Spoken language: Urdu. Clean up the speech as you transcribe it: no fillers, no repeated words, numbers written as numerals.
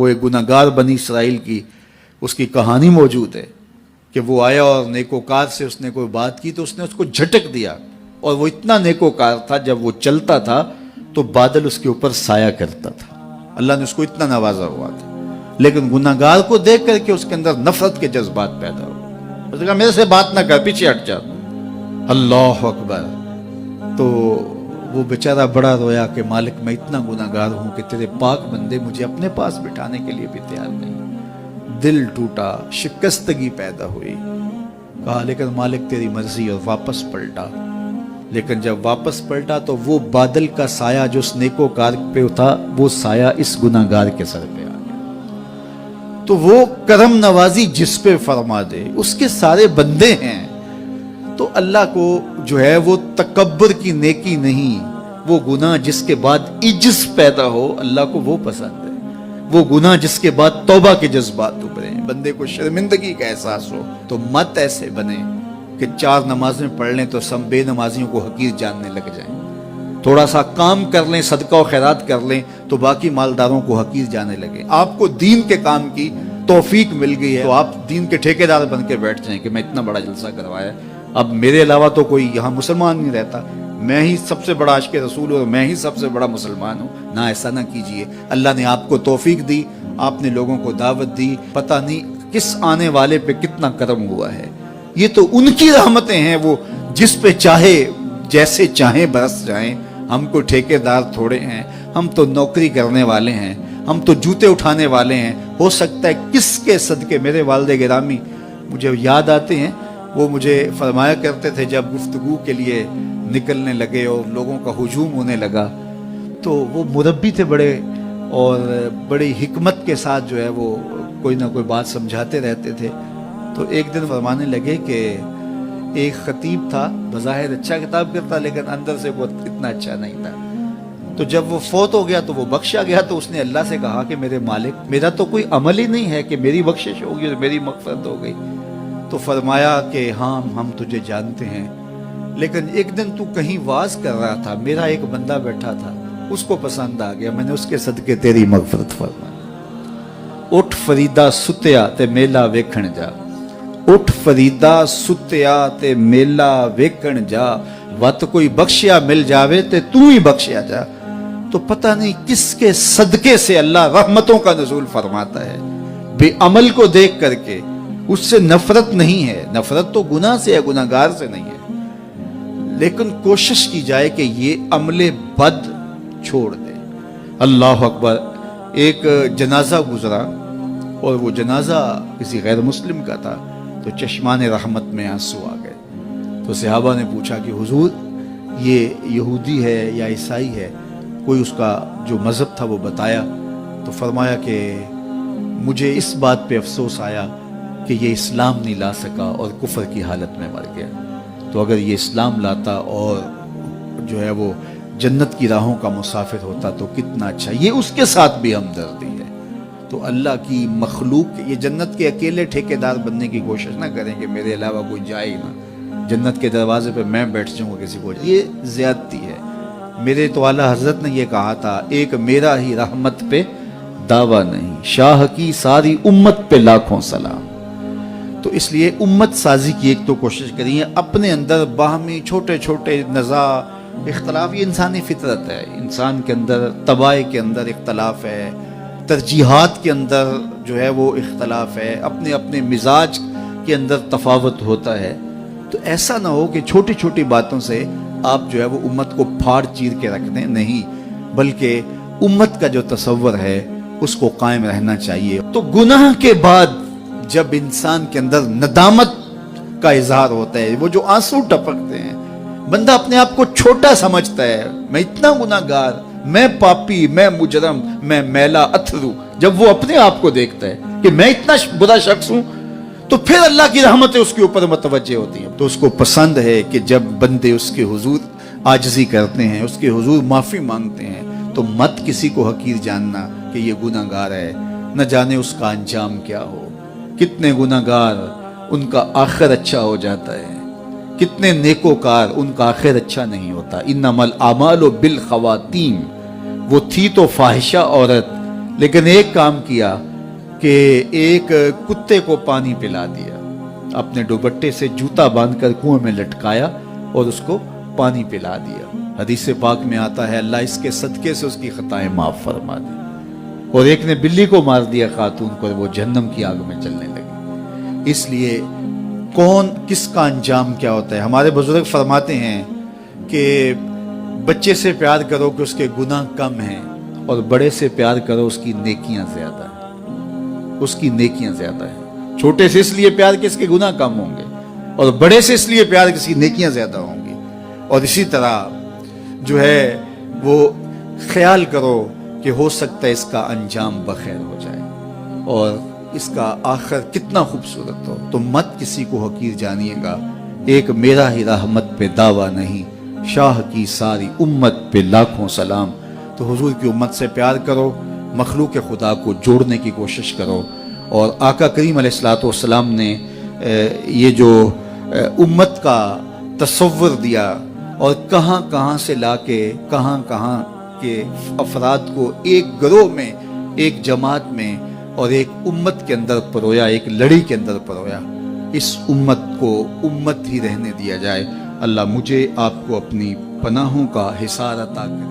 وہ ایک گناہگار بنی اسرائیل کی اس کی کہانی موجود ہے کہ وہ آیا اور نیکوکار سے اس نے کوئی بات کی تو اس نے اس کو جھٹک دیا، اور وہ اتنا نیکوکار تھا جب وہ چلتا تھا تو بادل اس کے اوپر سایہ کرتا تھا، اللہ نے اس کو اتنا نوازا ہوا تھا، لیکن گناہگار کو دیکھ کر کے اس کے اندر نفرت کے جذبات پیدا ہوئے، اس نے کہا میرے سے بات نہ کر، پیچھے ہٹ جا، اللہ اکبر۔ تو وہ بیچارہ بڑا رویا کہ مالک میں اتنا گناہگار ہوں کہ تیرے پاک بندے مجھے اپنے پاس بٹھانے کے لیے بھی تیار نہیں۔ دل ٹوٹا، شکستگی پیدا ہوئی، کہا لیکن مالک تیری مرضی، اور واپس پلٹا۔ لیکن جب واپس پلٹا تو وہ بادل کا سایہ جو اس نیکوکار پہ تھا وہ سایہ اس گناہگار کے سر پہ آ گیا۔ تو وہ کرم نوازی جس پہ فرما دے، اس کے سارے بندے ہیں، تو اللہ کو جو ہے وہ تکبر کی نیکی نہیں، وہ گناہ جس کے بعد عجز پیدا ہو اللہ کو وہ پسند ہے، وہ گناہ جس کے بعد توبہ کے جذبات ابھرے، بندے کو شرمندگی کا احساس ہو۔ تو مت ایسے بنے کہ 4 نمازیں پڑھ لیں تو سب بے نمازیوں کو حقیر جاننے لگ جائیں، تھوڑا سا کام کر لیں، صدقہ و خیرات کر لیں تو باقی مالداروں کو حقیر جانے لگے۔ آپ کو دین کے کام کی توفیق مل گئی ہے تو آپ دین کے ٹھیکیدار بن کے بیٹھ جائیں کہ میں اتنا بڑا جلسہ کروایا، اب میرے علاوہ تو کوئی یہاں مسلمان نہیں رہتا، میں ہی سب سے بڑا عاشق رسول ہوں اور میں ہی سب سے بڑا مسلمان ہوں۔ نہ، ایسا نہ کیجئے، اللہ نے آپ کو توفیق دی، آپ نے لوگوں کو دعوت دی، پتہ نہیں کس آنے والے پہ کتنا کرم ہوا ہے، یہ تو ان کی رحمتیں ہیں، وہ جس پہ چاہے جیسے چاہیں برس جائیں۔ ہم کو ٹھیکیدار تھوڑے ہیں، ہم تو نوکری کرنے والے ہیں، ہم تو جوتے اٹھانے والے ہیں، ہو سکتا ہے کس کے صدقے۔ میرے والد گرامی مجھے یاد آتے ہیں، وہ مجھے فرمایا کرتے تھے جب گفتگو کے لیے نکلنے لگے اور لوگوں کا ہجوم ہونے لگا تو وہ مربی تھے بڑے، اور بڑی حکمت کے ساتھ جو ہے وہ کوئی نہ کوئی بات سمجھاتے رہتے تھے۔ تو ایک دن فرمانے لگے کہ ایک خطیب تھا، بظاہر اچھا خطاب کرتا لیکن اندر سے وہ اتنا اچھا نہیں تھا، تو جب وہ فوت ہو گیا تو وہ بخشا گیا، تو اس نے اللہ سے کہا کہ میرے مالک میرا تو کوئی عمل ہی نہیں ہے کہ میری بخشش ہوگی اور میری مغفرت ہو گئی۔ تو فرمایا کہ ہاں ہم تجھے جانتے ہیں، لیکن ایک دن تو کہیں واز کر رہا تھا، میرا ایک بندہ بیٹھا تھا، اس کو پسند آ گیا، میں نے اس کے صدقے تیری مغفرت فرمائی۔ اٹھ فریدا ستیا تے میلا ویکھن جا، اٹھ فریدا ستیا تے میلا ویکھن جا، وت کوئی بخشیا مل جاوے تے تو ہی بخشیا جا۔ تو پتہ نہیں کس کے صدقے سے اللہ رحمتوں کا نزول فرماتا ہے، بے عمل کو دیکھ کر کے اس سے نفرت نہیں ہے، نفرت تو گناہ سے ہے، گناہگار سے نہیں ہے، لیکن کوشش کی جائے کہ یہ عمل بد چھوڑ دے۔ اللہ اکبر۔ ایک جنازہ گزرا اور وہ جنازہ کسی غیر مسلم کا تھا، تو چشمان رحمت میں آنسو آ گئے، تو صحابہ نے پوچھا کہ حضور یہ یہودی ہے یا عیسائی ہے، کوئی اس کا جو مذہب تھا وہ بتایا، تو فرمایا کہ مجھے اس بات پہ افسوس آیا کہ یہ اسلام نہیں لا سکا اور کفر کی حالت میں مر گیا، تو اگر یہ اسلام لاتا اور جو ہے وہ جنت کی راہوں کا مسافر ہوتا تو کتنا اچھا۔ یہ اس کے ساتھ بھی ہمدردی ہے۔ تو اللہ کی مخلوق، یہ جنت کے اکیلے ٹھیکیدار بننے کی کوشش نہ کریں کہ میرے علاوہ کوئی جائے ہی نہ، جنت کے دروازے پہ میں بیٹھ جاؤں گا کسی کو، یہ زیادتی ہے۔ میرے تو اعلیٰ حضرت نے یہ کہا تھا، ایک میرا ہی رحمت پہ دعویٰ نہیں، شاہ کی ساری امت پہ لاکھوں سلام۔ تو اس لیے امت سازی کی ایک تو کوشش کریے، اپنے اندر باہمی چھوٹے چھوٹے نزاع اختلاف، یہ انسانی فطرت ہے، انسان کے اندر طباع کے اندر اختلاف ہے، ترجیحات کے اندر جو ہے وہ اختلاف ہے، اپنے اپنے مزاج کے اندر تفاوت ہوتا ہے۔ تو ایسا نہ ہو کہ چھوٹی چھوٹی باتوں سے آپ جو ہے وہ امت کو پھاڑ چیر کے رکھ دیں، نہیں، بلکہ امت کا جو تصور ہے اس کو قائم رہنا چاہیے۔ تو گناہ کے بعد جب انسان کے اندر ندامت کا اظہار ہوتا ہے، وہ جو آنسو ٹپکتے ہیں، بندہ اپنے آپ کو چھوٹا سمجھتا ہے، میں اتنا گناہگار، میں پاپی، میں مجرم، میں میلا اتھرو، جب وہ اپنے آپ کو دیکھتا ہے کہ میں اتنا برا شخص ہوں، تو پھر اللہ کی رحمتیں اس کے اوپر متوجہ ہوتی ہیں۔ تو اس کو پسند ہے کہ جب بندے اس کے حضور عاجزی کرتے ہیں، اس کے حضور معافی مانگتے ہیں، تو مت کسی کو حقیر جاننا کہ یہ گناہگار ہے، نہ جانے اس کا انجام کیا ہو۔ کتنے گناہگار ان کا آخر اچھا ہو جاتا ہے، کتنے نیکوکار ان کا آخر اچھا نہیں ہوتا۔ انما الاعمال بالخواتیم، وہ تھی تو فاحشہ عورت لیکن ایک کام کیا کہ ایک کتے کو پانی پلا دیا، اپنے دوپٹے سے جوتا باندھ کر کنویں میں لٹکایا اور اس کو پانی پلا دیا۔ حدیث پاک میں آتا ہے اللہ اس کے صدقے سے اس کی خطائیں معاف فرما دی۔ اور ایک نے بلی کو مار دیا خاتون کو، اور وہ جہنم کی آگ میں جلنے لگی۔ اس لیے کون کس کا انجام کیا ہوتا ہے؟ ہمارے بزرگ فرماتے ہیں کہ بچے سے پیار کرو کہ اس کے گناہ کم ہیں، اور بڑے سے پیار کرو اس کی نیکیاں زیادہ ہیں، اس کی نیکیاں زیادہ ہیں۔ چھوٹے سے اس لیے پیار کہ اس کے گناہ کم ہوں گے، اور بڑے سے اس لیے پیار کہ اس کی نیکیاں زیادہ ہوں گی۔ اور اسی طرح جو ہے وہ خیال کرو کہ ہو سکتا ہے اس کا انجام بخیر ہو جائے اور اس کا آخر کتنا خوبصورت ہو۔ تو مت کسی کو حقیر جانیے گا۔ ایک میرا ہی رحمت پہ دعویٰ نہیں، شاہ کی ساری امت پہ لاکھوں سلام۔ تو حضور کی امت سے پیار کرو، مخلوق خدا کو جوڑنے کی کوشش کرو۔ اور آقا کریم علیہ الصلوۃ والسلام نے یہ جو امت کا تصور دیا اور کہاں کہاں سے لا کے کہاں کہاں کے افراد کو ایک گروہ میں، ایک جماعت میں اور ایک امت کے اندر پرویا، ایک لڑی کے اندر پرویا، اس امت کو امت ہی رہنے دیا جائے۔ اللہ مجھے آپ کو اپنی پناہوں کا حصار عطا کرے۔